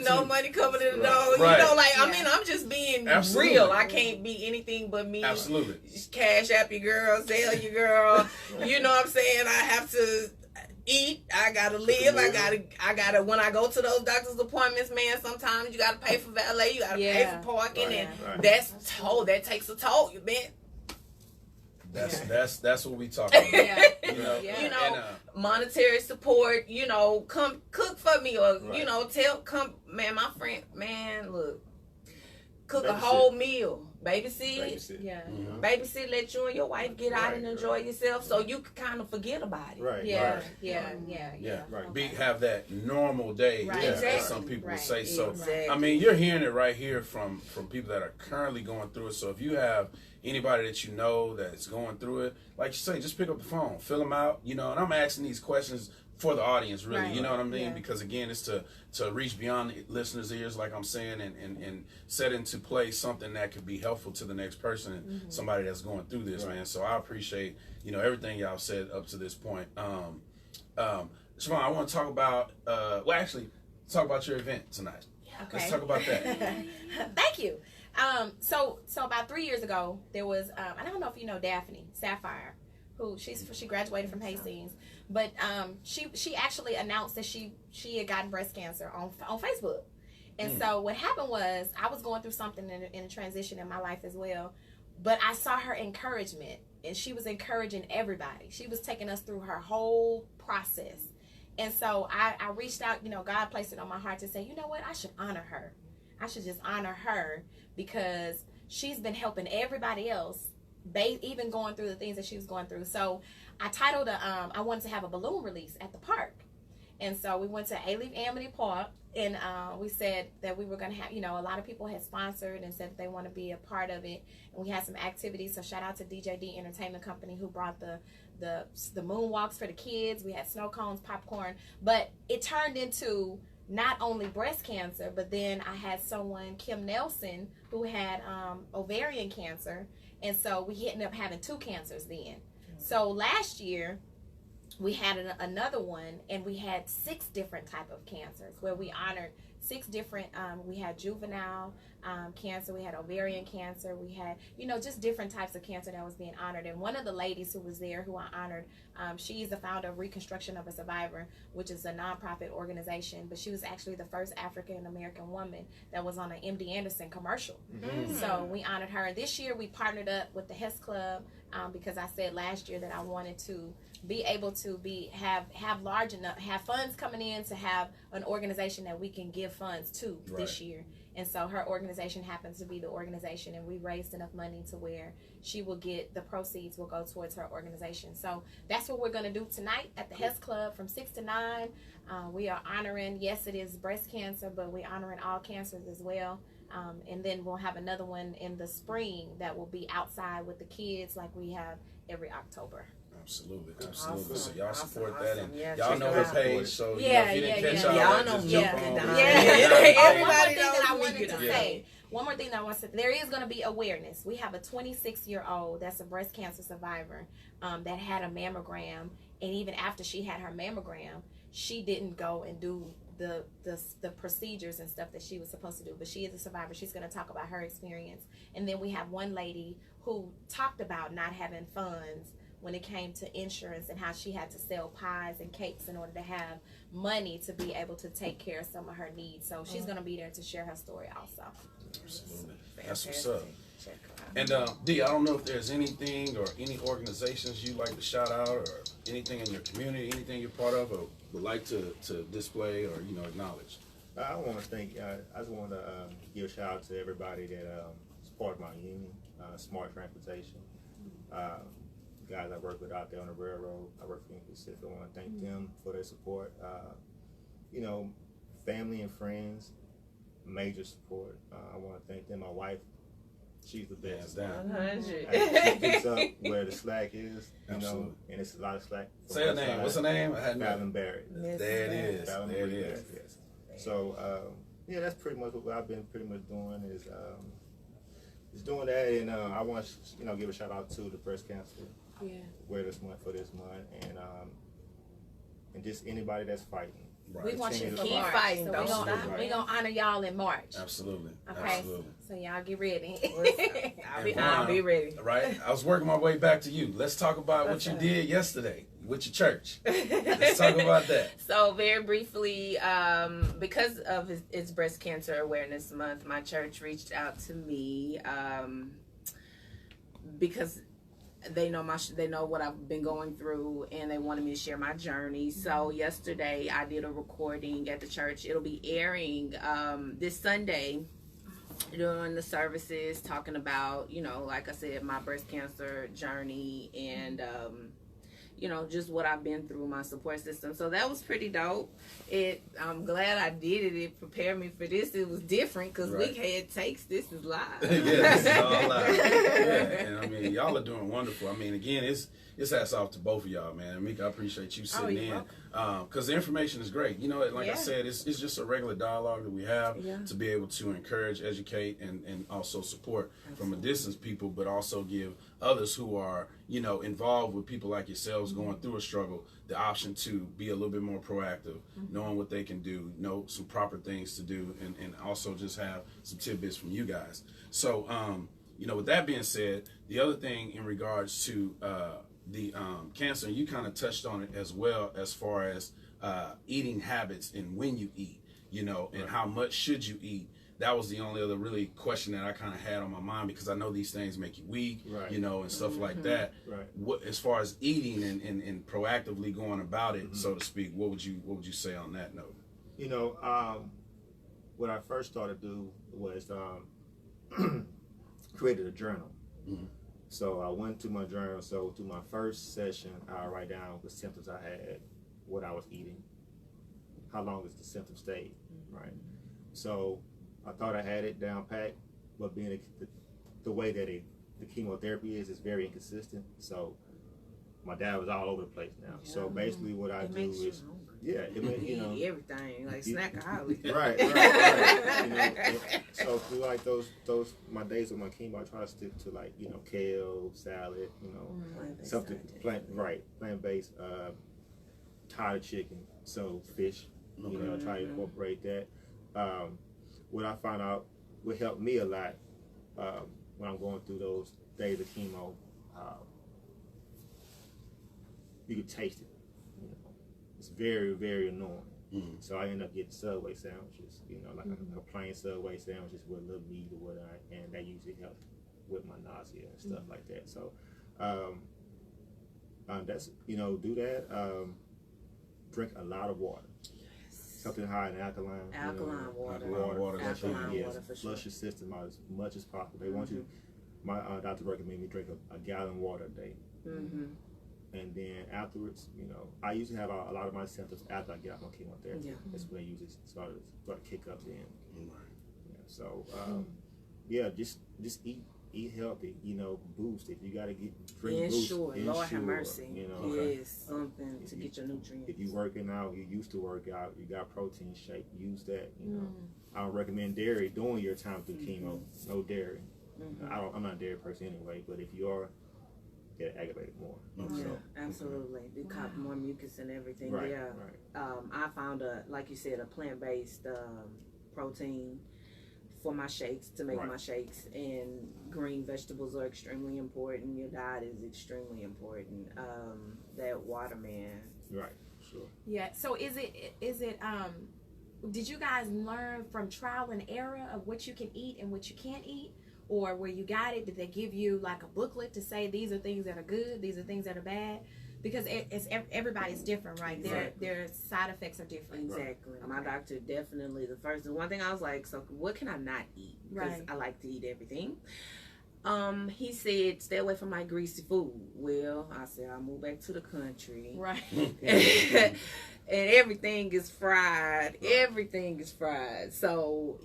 No money coming in the door.
Right.
I mean, I'm just being real. I can't be anything but me.
Absolutely.
Cash App your girl, Zelle your girl. You know what I'm saying? I have to eat, I gotta live, I gotta when I go to those doctor's appointments, man, sometimes you gotta pay for valet, you gotta pay for parking, and that takes a toll, man.
That's what we talk about.
Monetary support, come cook for me, or man, my friend, man, look, cook a whole meal. babysit.
Yeah.
Babysit, let you and your wife get out
Right,
and enjoy yourself, so you can kind of forget about it.
Right.
Yeah,
Right.
yeah.
Right.
Okay.
Have that normal day,
Right.
as
Exactly.
some people would
Right.
say. So,
Exactly.
I mean, you're hearing it right here from people that are currently going through it. So, if you have anybody that you know that's going through it, like you say, just pick up the phone, fill them out, and I'm asking these questions for the audience, really.
Right.
You know what I mean?
Yeah.
Because again, it's to reach beyond the listeners' ears, like I'm saying, and set into play something that could be helpful to the next person and somebody that's going through this, man. So I appreciate, everything y'all said up to this point. Chivon, I want to talk about, talk about your event tonight.
Okay.
Let's talk about that.
Thank you. So about 3 years ago, there was I don't know if you know Daphne Sapphire, who she graduated from Hastings, but she actually announced that she had gotten breast cancer on Facebook. And so what happened was I was going through something in a transition in my life as well, but I saw her encouragement, and she was encouraging everybody. She was taking us through her whole process. And so I reached out, God placed it on my heart to say, you know what, I should honor her. I should just honor her because she's been helping everybody else, even going through the things that she was going through. So I titled I wanted to have a balloon release at the park. And so we went to A-Leaf Amity Park, and we said that we were going to have, a lot of people had sponsored and said that they want to be a part of it. And we had some activities. So shout out to DJD Entertainment Company, who brought the moonwalks for the kids. We had snow cones, popcorn. But it turned into not only breast cancer, but then I had someone, Kim Nelson, who had ovarian cancer. And so we ended up having 2 cancers then. So last year, we had another one, and we had 6 different type of cancers where we honored 6 different, we had juvenile cancer, we had ovarian cancer, we had, just different types of cancer that was being honored. And one of the ladies who was there, who I honored, she is the founder of Reconstruction of a Survivor, which is a nonprofit organization, but she was actually the first African-American woman that was on an MD Anderson commercial. So we honored her. This year we partnered up with the Hess Club, because I said last year that I wanted to be able to have large enough, have funds coming in to have an organization that we can give funds to this year. And so her organization happens to be the organization, and we raised enough money to where she will get, the proceeds will go towards her organization. So that's what we're going to do tonight at the Hess Club from 6 to 9. We are honoring, yes, it is breast cancer, but we're honoring all cancers as well. And then we'll have another one in the spring that will be outside with the kids, like we have every October.
Absolutely.
Awesome.
So y'all support
Awesome.
that, and
Yeah,
y'all
check
know
it
her
out.
page. So
Yeah,
if you didn't catch
yeah.
all
Y'all
that,
know
just
me.
jump
Yeah.
on.
Yeah.
Oh,
Everybody
one more thing that I
knows me.
wanted to say. One more thing that I want to say. There is going to be awareness. We have a 26-year-old that's a breast cancer survivor that had a mammogram, and even after she had her mammogram, she didn't go and do the procedures and stuff that she was supposed to do. But she is a survivor. She's going to talk about her experience. And then we have one lady who talked about not having funds when it came to insurance, and how she had to sell pies and cakes in order to have money to be able to take care of some of her needs. So she's going to be there to share her story also.
Absolutely. That's what's up.
Check her out.
And D, I don't know if there's anything or any organizations you'd like to shout out, or anything in your community, anything you're part of, or would like to display or acknowledge.
I want to thank. I just want to give a shout out to everybody that is part of my union, Smart Transportation. Guys I work with out there on the railroad. I work for Union Pacific. I want to thank them for their support. Family and friends, major support. I want to thank them. My wife, she's the best.
Down.
100.
She picks up where the slack is,
Absolutely.
and it's a lot of slack. from
Say her
one
name.
side.
What's her name? I hadn't
Fallon Barrett.
Yes.
There it is.
Fallon
There it
Barrett,
is.
yes. So that's pretty much what I've been pretty much doing is doing that, and I want to give a shout out to the breast cancer awareness month for this month, and just anybody that's fighting.
Right.
We want you to
Continue
Keep
March.
fighting.
So
Don't
we're
stop.
going to honor y'all in March.
Absolutely.
Okay.
Absolutely.
So y'all get ready.
I'll be ready.
Right? I was working my way back to you. Let's talk about what you did yesterday with your church. Let's talk about that.
So very briefly, because of its Breast Cancer Awareness Month, my church reached out to me because they know what I've been going through, and they wanted me to share my journey. So yesterday I did a recording at the church. It'll be airing this Sunday during the services, talking about, like I said, my breast cancer journey and, just what I've been through, my support system. So that was pretty dope. I'm glad I did it. It prepared me for this. It was different because we had takes. This is live.
Yeah, this is all live. Yeah. And I mean, y'all are doing wonderful. I mean, again, it's hats off to both of y'all, man. Meka, I appreciate you sitting in because the information is great. Like I said, it's just a regular dialogue that we have to be able to encourage, educate, and also support from a distance people, but also give others who are, involved with people like yourselves going through a struggle, the option to be a little bit more proactive, knowing what they can do, know some proper things to do, and also just have some tidbits from you guys. So, with that being said, the other thing in regards to the cancer, and you kind of touched on it as well, as far as eating habits and when you eat, and how much should you eat. That was the only other really question that I kind of had on my mind, because I know these things make you weak, and stuff like that. Right. What, as far as eating and proactively going about it, so to speak, what would you say on that note?
What I first started to do was created a journal. So I went to my journal. So to my first session, I write down the symptoms I had, what I was eating, how long is the symptom stayed, right? So I thought I had it down packed, but being the way that the chemotherapy is very inconsistent. So my dad was all over the place now. Yeah. So basically what I do is, it makes,
everything, like snackaholic.
Right. So through like those my days of my chemo, I try to stick to like, kale, salad, something plant-based, tired chicken, so fish, try to incorporate that. What I found out would help me a lot when I'm going through those days of chemo, you can taste it. It's very, very annoying. So I end up getting Subway sandwiches, like a plain Subway sandwiches with a little meat or whatnot, and that usually helps with my nausea and stuff like that. So that's, do that. Drink a lot of water. Something high in alkaline water.
Alkaline water for sure.
Flush your system out as much as possible. They want you. My doctor recommended me drink a gallon of water a day. And then afterwards, I usually have a lot of my symptoms after I get out my chemotherapy. That's when they usually start to kick up then. So just eat healthy. Boost if you gotta drink boost.
Lord have mercy. Yes, something to get your nutrients.
If you're working out, you used to work out, you got protein shake, use that. I don't recommend dairy during your time through chemo. No dairy. I'm not a dairy person anyway, but if you are, get aggravated more.
Absolutely. It caught more mucus and everything.
Right.
I found like you said, a plant-based protein for my shakes, to make my shakes, and green vegetables are extremely important. Your diet is extremely important. That water, man.
Right. Sure.
Yeah. So is it did you guys learn from trial and error of what you can eat and what you can't eat? Or where you got it, did they give you like a booklet to say these are things that are good, these are things that are bad? Because everybody's different, right? Their side effects are different.
Exactly. Okay. My doctor definitely the one thing I was like, so what can I not eat? Because I like to eat everything. He said, stay away from my greasy food. Well, I said, I'll move back to the country.
Right.
And everything is fried. Everything is fried. So,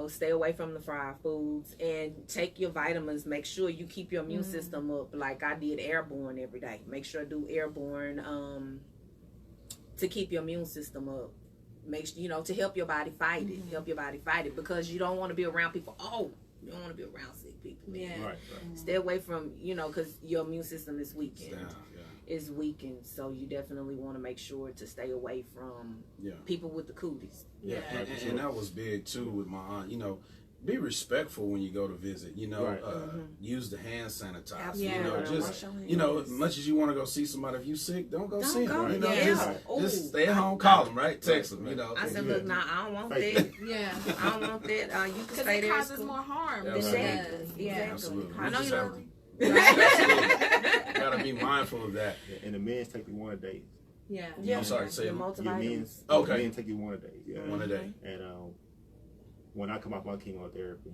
stay away from the fried foods and take your vitamins. Make sure you keep your immune system up. Like I did airborne every day. Make sure I do airborne to keep your immune system up. Make sure, to help your body fight it. Help your body fight it, because you don't want to be around people. You don't want to be around sick people. Man.
Yeah.
Right.
Stay away from, because your immune system is weakened. Is weakened, so you definitely want to make sure to stay away from people with the cooties.
And that was big too with my aunt. Be respectful when you go to visit. Use the hand sanitizer.
Absolutely.
As much as you want to go see somebody, if you sick, don't go see them. Just stay at home,
call
them, right? Text them.
I said, look, I don't want that. I don't want that. You can stay there.
It causes more harm.
Exactly.
Absolutely.
I know you don't.
Gotta be mindful of that.
And the men's take you one a day.
I'm sorry, say
multivitamins.
Your men's take you one a day.
One a day.
And when I come off my chemotherapy,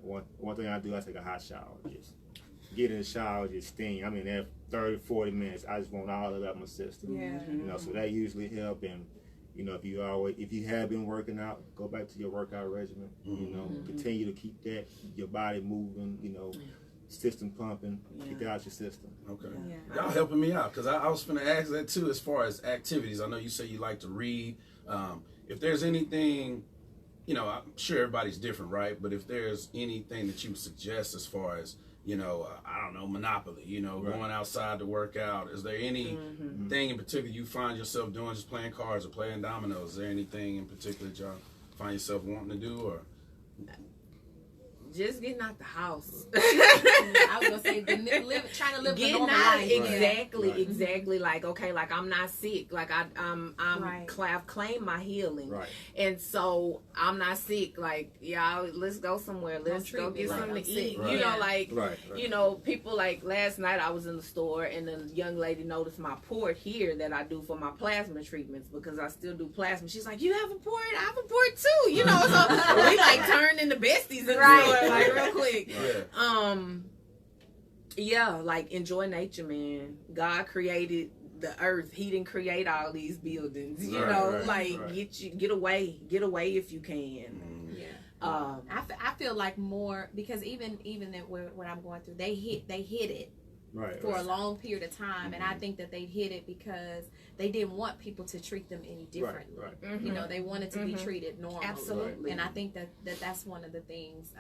one thing I do, I take a hot shower. Just get in the shower, just steam. I mean, there 30, 40 minutes. I just want all of that in my system.
Yeah.
You know, so that usually help. And you know, if you have been working out, go back to your workout regimen. You know, continue to keep your body moving. You know, system pumping. Get that out your system.
Okay.
Yeah.
Y'all helping me out, because I was going to ask that too as far as activities. I know you say you like to read. If there's anything, you know, I'm sure everybody's different, right? But if there's anything that you would suggest as far as, you know, I don't know, Monopoly, you know, going outside to work out. Is there anything in particular you find yourself doing, just playing cards or playing dominoes? Is there anything in particular that y'all find yourself wanting to do, or?
Just getting out the house.
I was gonna say trying to live the normal life.
Exactly. Like, okay, like I'm not sick. Like I've claimed my healing, and so I'm not sick. Like, y'all, let's go somewhere. Let's go get something to eat. You know, like, you know, people, like last night I was in the store and the young lady noticed my port here that I do for my plasma treatments, because I still do plasma. She's like, you have a port? I have a port too. You know, so we like turned into besties in the store. Like real quick. Like enjoy nature, man. God created the earth. He didn't create all these buildings. You know, get away if you can.
I feel like more, because even what I'm going through, they hid it for a long period of time, and I think that they hid it because they didn't want people to treat them any differently. You know, they wanted to be treated normally.
Absolutely.
And I think that's one of the things.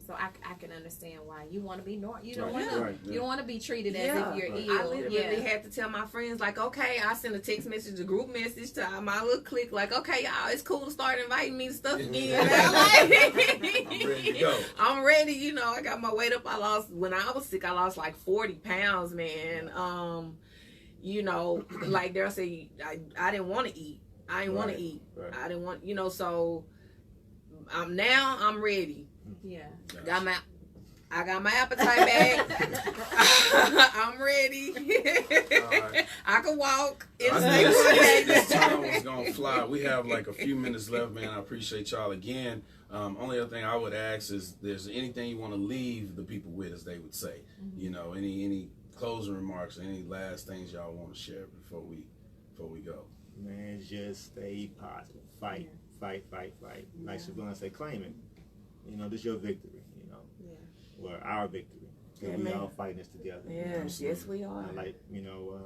So I can understand why you want to be normal. You don't want to. You don't want to be treated as if you're ill.
I literally had to tell my friends, like, okay, I sent a text message, a group message to my little clique, like, okay, y'all, it's cool to start inviting me to stuff again.
I'm ready to go.
I'm ready. You know, I got my weight up. When I was sick, I lost like 40 pounds, man. You know, like Darrell said, I didn't want to eat. I didn't want to eat. I didn't want, you know, so now I'm ready.
Yeah.
I got my appetite back. I'm ready. I can walk.
This time was going to fly. We have like a few minutes left, man. I appreciate y'all again. Only other thing I would ask is, there's anything you want to leave the people with, as they would say. You know, any closing remarks, any last things y'all want to share before we go?
Man, just stay positive. Fight. Like Chivon say, claim it. You know, this is your victory. You know, well, our victory. We all fighting this together.
Yes, we are.
Like, you know,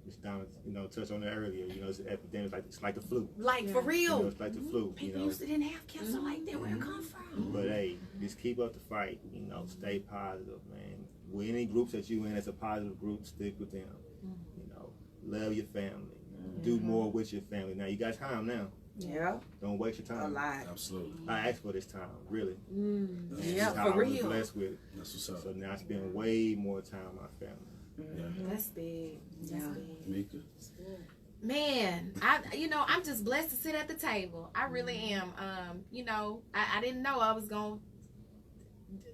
Ms. Donna, you know, touched on it earlier. You know, it's an epidemic. It's like the flu.
Like for real.
You know, it's like the flu.
People used to didn't have cancer like that. Where it come from?
But hey, just keep up the fight. You know, stay positive, man. With any groups that you in that's a positive group, stick with them. You know, love your family. Do more with your family. Now you got time now.
Yeah.
Don't waste your time.
A lot.
Absolutely.
I asked for this time, really.
Yeah,
how
for
I was
real.
blessed with it.
That's what's up.
So now I spend way more time with my family.
That's big. That's big.
Meka?
Man, I'm just blessed to sit at the table. I really am. You know, I didn't know I was going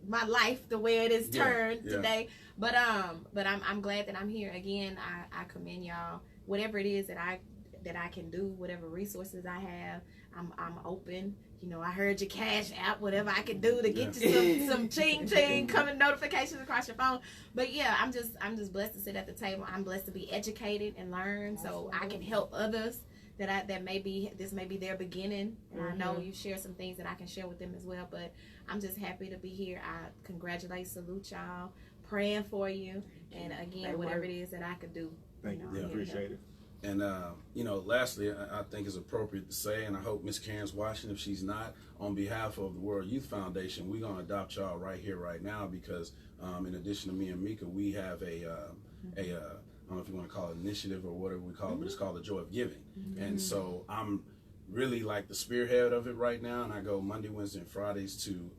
my life the way it is turned today. But I'm glad that I'm here again. I commend y'all. Whatever it is that I can do, whatever resources I have, I'm open. You know, I heard your cash app, whatever I can do to get you some ching coming notifications across your phone. But yeah, I'm just blessed to sit at the table. I'm blessed to be educated and learn, so I can help others that maybe this may be their beginning. And I know you share some things that I can share with them as well. But I'm just happy to be here. I salute y'all, praying for you, and again, whatever it is that I could do.
Thank you. Appreciate it.
And, you know, lastly, I think it's appropriate to say, and I hope Miss Karen's watching. If she's not, on behalf of the World Youth Foundation, we're going to adopt y'all right here, right now, because in addition to me and Meka, we have a I don't know if you want to call it initiative or whatever we call it, but it's called the Joy of Giving. And so I'm really like the spearhead of it right now, and I go Monday, Wednesday, and Fridays to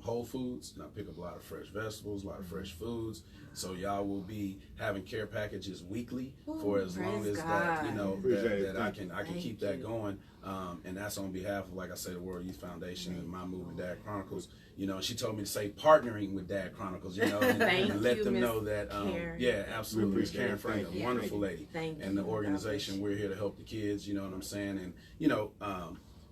Whole Foods, and I pick up a lot of fresh vegetables, a lot of fresh foods. So y'all will be having care packages weekly for as long as that, you know, that I can keep that going. And that's on behalf of, like I said, the World Youth Foundation and my movie Dad Chronicles. You know, she told me to say partnering with Dad Chronicles, you know, and let them know that, yeah, absolutely. Miss Karen Frank, a wonderful lady. And the organization, we're here to help the kids, you know what I'm saying? And, you know,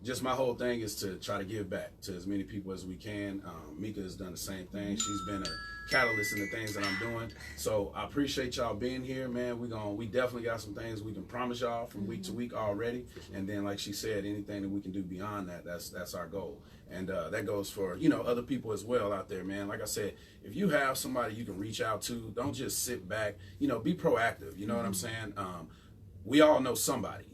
just my whole thing is to try to give back to as many people as we can. Meka has done the same thing. She's been a catalyst in the things that I'm doing. So I appreciate y'all being here, man. We definitely got some things we can promise y'all from week to week already. And then, like she said, anything that we can do beyond that, that's our goal. And that goes for, other people as well out there, man. Like I said, if you have somebody you can reach out to, don't just sit back, be proactive. You know what I'm saying? We all know somebody,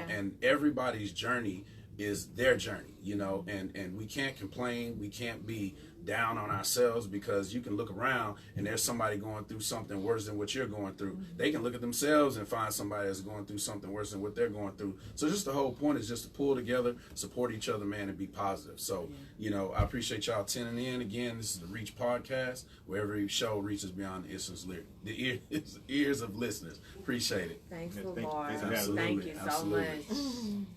and everybody's journey is their journey, and we can't complain. We can't be down on ourselves, because you can look around and there's somebody going through something worse than what you're going through. They can look at themselves and find somebody that's going through something worse than what they're going through. So just the whole point is just to pull together, support each other, man, and be positive. So, I appreciate y'all tuning in. Again, this is the Reach Podcast, where every show reaches beyond the ears of listeners. Appreciate it.
Thanks,
Thank-
Lord.
thanks for having
us.
Thank you so
Absolutely.
much.